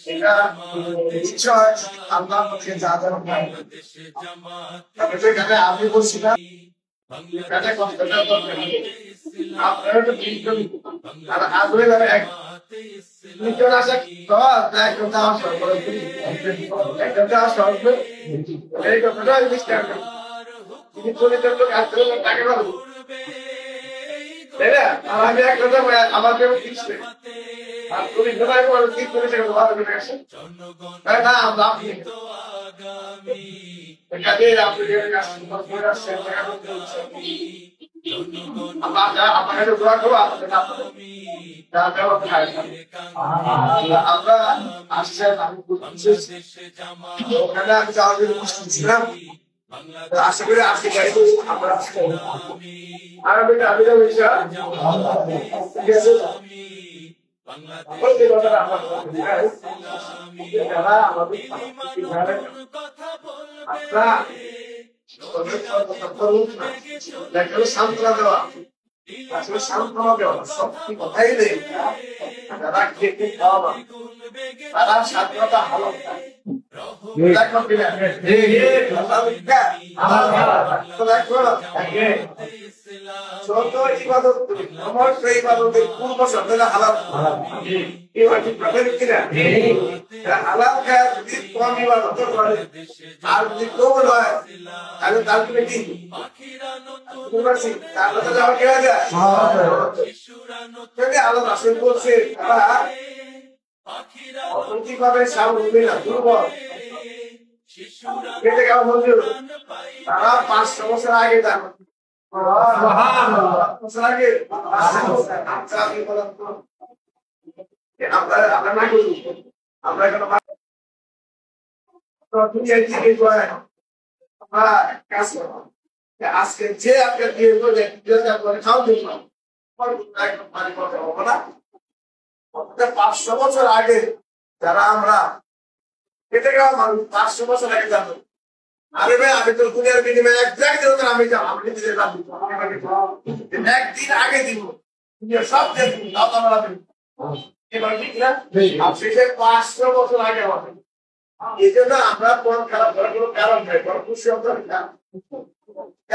এটা নিশ্চয় আল্লাহ থেকে যা যেন সেখানে আমি বলছিলাম আপনারা তো আর আগ্রহ এক নিচন আসে একটা সর্বে এই কথাটা তিনি চলিত কাজ করলেন তাকে পারবো তাই না? আর আমি এক কথা আমার কেউ দিচ্ছে আর তুমি ঘোড়ায় করে কি করে সেটা ভালো করে গেছে না আমরা আপনি কাজে আপনি করে আসছেন আপনাকে দোয়া করবো আমরা আসছেন আমি ওখানে আমি যাওয়ার জন্য উপস্থিত ছিলাম আশা করি আজকে গাড়ি আমরা আর আমি সান্ত্বনা দেওয়া আসলে সান্ত্বনা দেওয়া সত্যি কথাই নেই তারা খেতে খাওয়া তারা স্বাধীনতা ভালো ছোট ইবাদত সমস্ত ইবাদতের পূর্ব শব্দ হালাল হালাল খায় যদি কম ইবাদত করে আর যদি কবল হয় তাহলে তারপরে কি তাহলে তো যাওয়া কেনা যায় আল্লাহ রাসূল বলছে তারা অর্থনৈতিকভাবে স্বাবলম্বী না দুর্বল খেতে খাওয়া মঞ্জুর তারা 500 বছর আগে যান আমরা না করি আমরা এখন কাজ করবো আজকে যে আপনার দিয়ে খাওয়া দিন 500 বছর আগে যারা আমরা খেতে খাওয়া মানুষ 500 বছর আগে জানো আরে ভাই আমি তো দুনিয়ার বিনিময়ে এক জায়গায় দিন আমি যাব আপনি একদিন আগে দিব সব দেখুন এবার ঠিক না আপনি 500 বছর আগে হবে এই জন্য আমরা কোন খারাপ করার কোনো কারণ নেই বড় খুশি হতে না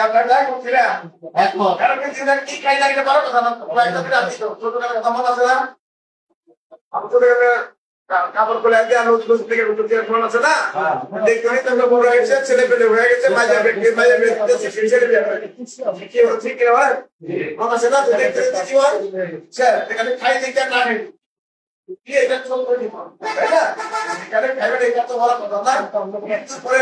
আপনারা করছিলেন কারণ কি খাই লাগলে বড় কথা না ছোট কথা মনে আছে না আমি ছোট কাপড় খুলে দিয়ে থেকে ফোন আছে না দেখতে তোমরা বড় হয়েছে ছেলে পেলে হয়ে গেছে কি হচ্ছে কি হয় মন আছে না দেখতে কি হয় স্যার এখানে খাই দেখতে না কি এটা চল করে দিব তাই না এখানে খাইবে এটা তো বড় কথা না পরে